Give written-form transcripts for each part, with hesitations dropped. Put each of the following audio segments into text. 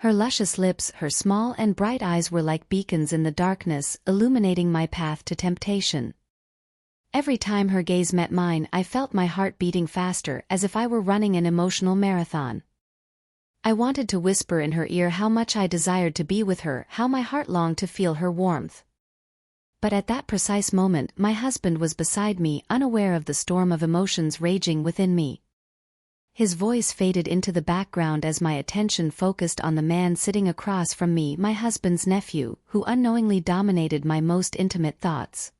Her luscious lips, her small and bright eyes were like beacons in the darkness, illuminating my path to temptation. Every time her gaze met mine, I felt my heart beating faster, as if I were running an emotional marathon. I wanted to whisper in her ear how much I desired to be with her, how my heart longed to feel her warmth. But at that precise moment, my husband was beside me, unaware of the storm of emotions raging within me. His voice faded into the background as my attention focused on the man sitting across from me, my husband's nephew, who unknowingly dominated my most intimate thoughts.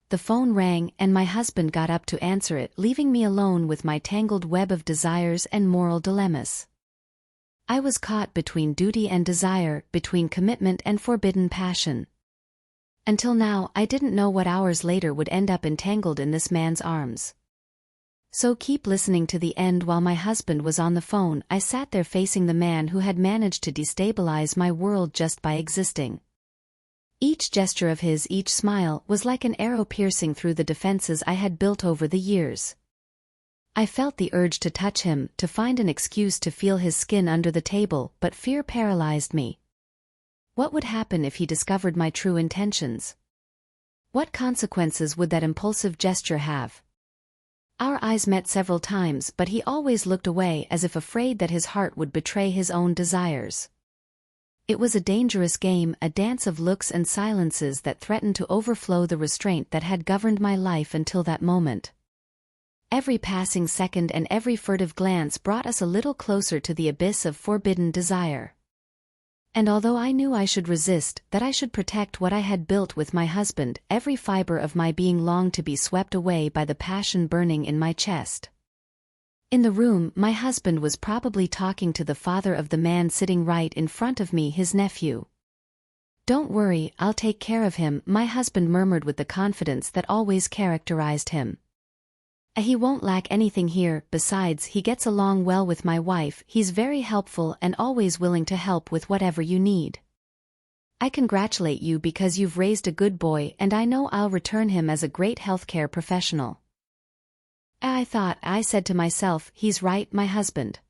The phone rang, and my husband got up to answer it, leaving me alone with my tangled web of desires and moral dilemmas. I was caught between duty and desire, between commitment and forbidden passion. Until now, I didn't know what hours later would end up entangled in this man's arms. So keep listening to the end. While my husband was on the phone, I sat there facing the man who had managed to destabilize my world just by existing. Each gesture of his, each smile, was like an arrow piercing through the defenses I had built over the years. I felt the urge to touch him, to find an excuse to feel his skin under the table, but fear paralyzed me. What would happen if he discovered my true intentions? What consequences would that impulsive gesture have? Our eyes met several times, but he always looked away, as if afraid that his heart would betray his own desires. It was a dangerous game, a dance of looks and silences that threatened to overflow the restraint that had governed my life until that moment. Every passing second and every furtive glance brought us a little closer to the abyss of forbidden desire. And although I knew I should resist, that I should protect what I had built with my husband, every fiber of my being longed to be swept away by the passion burning in my chest. In the room, my husband was probably talking to the father of the man sitting right in front of me, his nephew. "Don't worry, I'll take care of him," my husband murmured with the confidence that always characterized him. "He won't lack anything here, besides he gets along well with my wife, he's very helpful and always willing to help with whatever you need. I congratulate you because you've raised a good boy, and I know I'll return him as a great healthcare professional." I said to myself, he's right, my husband.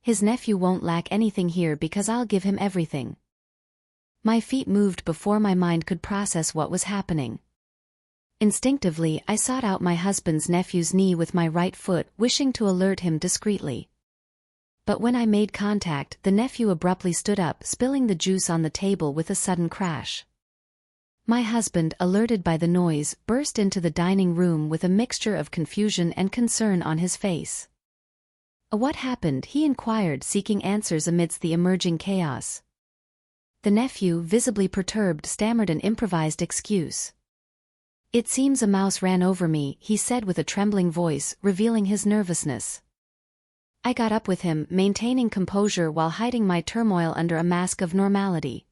His nephew won't lack anything here because I'll give him everything. My feet moved before my mind could process what was happening. Instinctively, I sought out my husband's nephew's knee with my right foot, wishing to alert him discreetly. But when I made contact, the nephew abruptly stood up, spilling the juice on the table with a sudden crash. My husband, alerted by the noise, burst into the dining room with a mixture of confusion and concern on his face. "What happened?" he inquired, seeking answers amidst the emerging chaos. The nephew, visibly perturbed, stammered an improvised excuse. "It seems a mouse ran over me," he said with a trembling voice, revealing his nervousness. I got up with him, maintaining composure while hiding my turmoil under a mask of normality.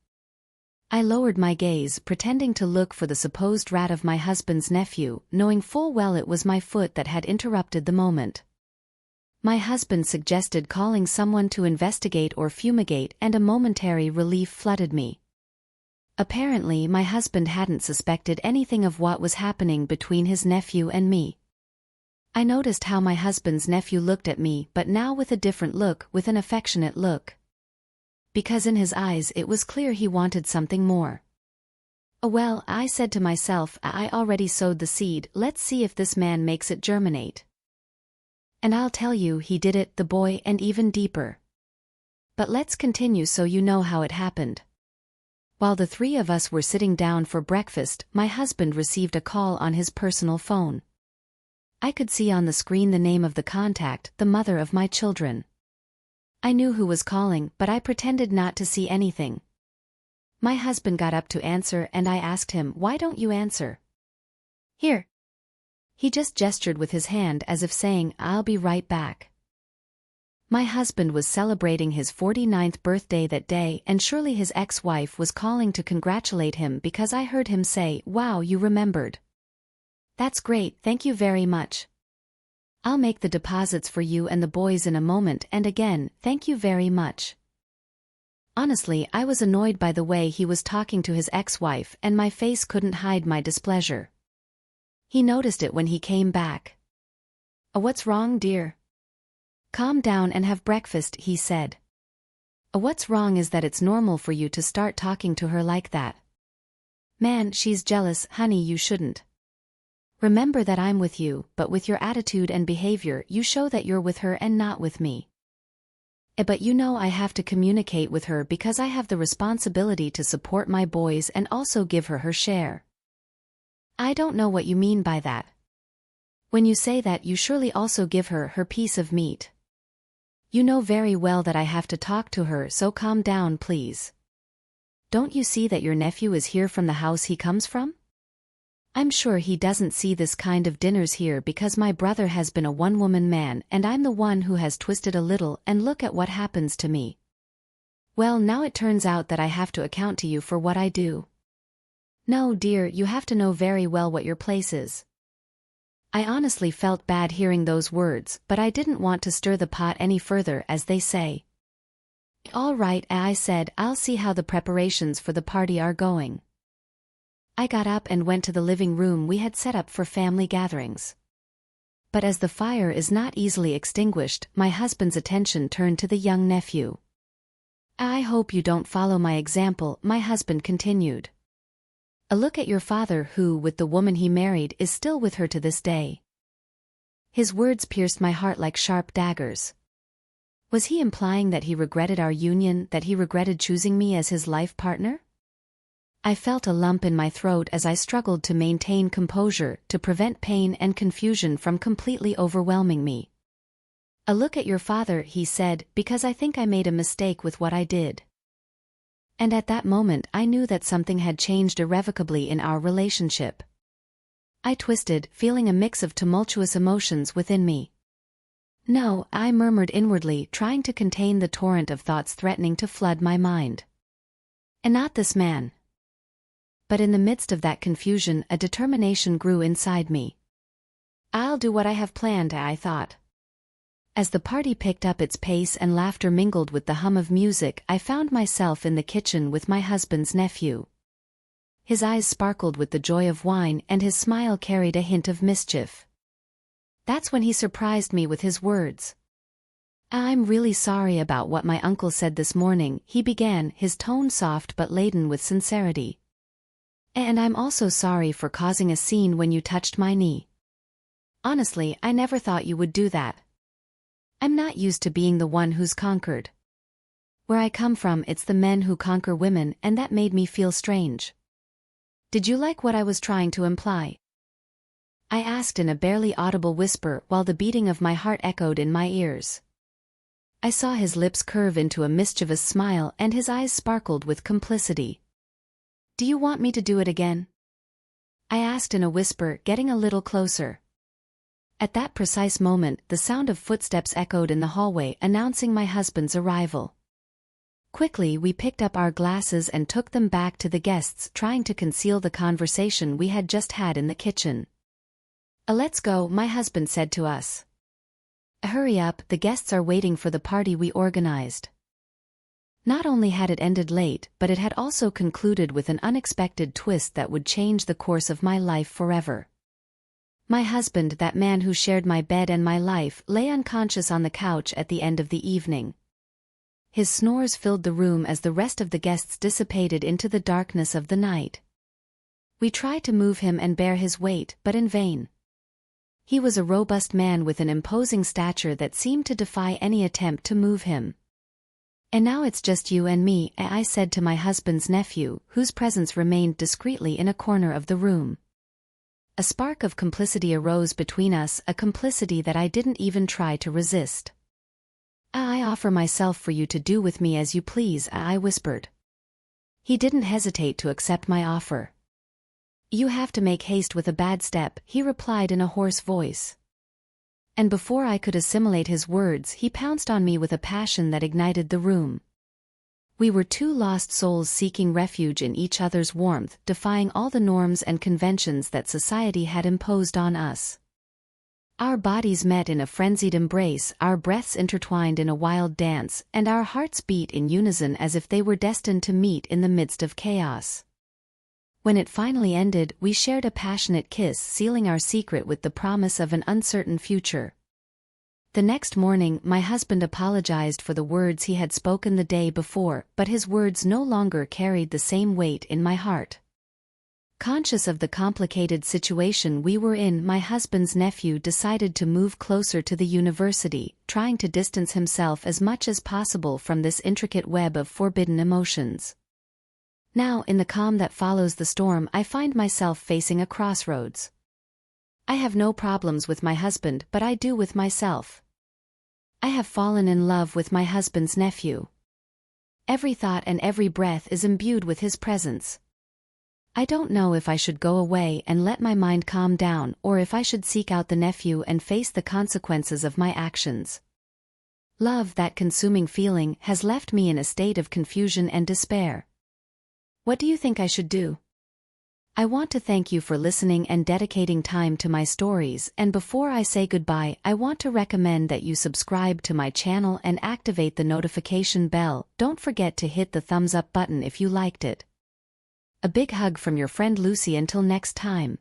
I lowered my gaze, pretending to look for the supposed rat of my husband's nephew, knowing full well it was my foot that had interrupted the moment. My husband suggested calling someone to investigate or fumigate, and a momentary relief flooded me. Apparently, my husband hadn't suspected anything of what was happening between his nephew and me. I noticed how my husband's nephew looked at me, but now with a different look, with an affectionate look. Because in his eyes it was clear he wanted something more. "Oh well," I said to myself, "I already sowed the seed, let's see if this man makes it germinate." And I'll tell you, he did it, the boy, and even deeper. But let's continue so you know how it happened. While the three of us were sitting down for breakfast, my husband received a call on his personal phone. I could see on the screen the name of the contact, the mother of my children. I knew who was calling, but I pretended not to see anything. My husband got up to answer, and I asked him, "Why don't you answer?" "Here." He just gestured with his hand as if saying, "I'll be right back." My husband was celebrating his 49th birthday that day, and surely his ex-wife was calling to congratulate him because I heard him say, "Wow, you remembered. That's great, thank you very much. I'll make the deposits for you and the boys in a moment, and again, thank you very much." Honestly, I was annoyed by the way he was talking to his ex-wife, and my face couldn't hide my displeasure. He noticed it when he came back. "What's wrong, dear?" "Calm down and have breakfast," he said. What's wrong is that it's normal for you to start talking to her like that. Man, she's jealous, honey, you shouldn't. Remember that I'm with you, but with your attitude and behavior you show that you're with her and not with me. But you know I have to communicate with her because I have the responsibility to support my boys and also give her her share. I don't know what you mean by that. When you say that, you surely also give her her piece of meat. You know very well that I have to talk to her, so calm down, please. Don't you see that your nephew is here from the house he comes from? I'm sure he doesn't see this kind of dinners here because my brother has been a one-woman man and I'm the one who has twisted a little, and look at what happens to me. Well, now it turns out that I have to account to you for what I do. No, dear, you have to know very well what your place is. I honestly felt bad hearing those words, but I didn't want to stir the pot any further, as they say. All right, I said, I'll see how the preparations for the party are going. I got up and went to the living room we had set up for family gatherings. But as the fire is not easily extinguished, my husband's attention turned to the young nephew. I hope you don't follow my example, my husband continued. A look at your father who, with the woman he married, is still with her to this day. His words pierced my heart like sharp daggers. Was he implying that he regretted our union, that he regretted choosing me as his life partner? I felt a lump in my throat as I struggled to maintain composure to prevent pain and confusion from completely overwhelming me. A look at your father, he said, because I think I made a mistake with what I did. And at that moment I knew that something had changed irrevocably in our relationship. I twisted, feeling a mix of tumultuous emotions within me. No, I murmured inwardly, trying to contain the torrent of thoughts threatening to flood my mind. And not this man. But in the midst of that confusion, a determination grew inside me. I'll do what I have planned, I thought. As the party picked up its pace and laughter mingled with the hum of music, I found myself in the kitchen with my husband's nephew. His eyes sparkled with the joy of wine and his smile carried a hint of mischief. That's when he surprised me with his words. I'm really sorry about what my uncle said this morning, he began, his tone soft but laden with sincerity. And I'm also sorry for causing a scene when you touched my knee. Honestly, I never thought you would do that. I'm not used to being the one who's conquered. Where I come from, it's the men who conquer women, and that made me feel strange. Did you like what I was trying to imply? I asked in a barely audible whisper while the beating of my heart echoed in my ears. I saw his lips curve into a mischievous smile and his eyes sparkled with complicity. Do you want me to do it again? I asked in a whisper, getting a little closer. At that precise moment, the sound of footsteps echoed in the hallway, announcing my husband's arrival. Quickly we picked up our glasses and took them back to the guests, trying to conceal the conversation we had just had in the kitchen. Let's go, my husband said to us. Hurry up, the guests are waiting for the party we organized. Not only had it ended late, but it had also concluded with an unexpected twist that would change the course of my life forever. My husband, that man who shared my bed and my life, lay unconscious on the couch at the end of the evening. His snores filled the room as the rest of the guests dissipated into the darkness of the night. We tried to move him and bear his weight, but in vain. He was a robust man with an imposing stature that seemed to defy any attempt to move him. And now it's just you and me, I said to my husband's nephew, whose presence remained discreetly in a corner of the room. A spark of complicity arose between us, a complicity that I didn't even try to resist. I offer myself for you to do with me as you please, I whispered. He didn't hesitate to accept my offer. You have to make haste with a bad step, he replied in a hoarse voice. And before I could assimilate his words, he pounced on me with a passion that ignited the room. We were two lost souls seeking refuge in each other's warmth, defying all the norms and conventions that society had imposed on us. Our bodies met in a frenzied embrace, our breaths intertwined in a wild dance, and our hearts beat in unison as if they were destined to meet in the midst of chaos. When it finally ended, we shared a passionate kiss, sealing our secret with the promise of an uncertain future. The next morning my husband apologized for the words he had spoken the day before, but his words no longer carried the same weight in my heart. Conscious of the complicated situation we were in, my husband's nephew decided to move closer to the university, trying to distance himself as much as possible from this intricate web of forbidden emotions. Now, in the calm that follows the storm, I find myself facing a crossroads. I have no problems with my husband, but I do with myself. I have fallen in love with my husband's nephew. Every thought and every breath is imbued with his presence. I don't know if I should go away and let my mind calm down, or if I should seek out the nephew and face the consequences of my actions. Love, that consuming feeling, has left me in a state of confusion and despair. What do you think I should do? I want to thank you for listening and dedicating time to my stories, and before I say goodbye, I want to recommend that you subscribe to my channel and activate the notification bell. Don't forget to hit the thumbs up button if you liked it. A big hug from your friend Lucy. Until next time.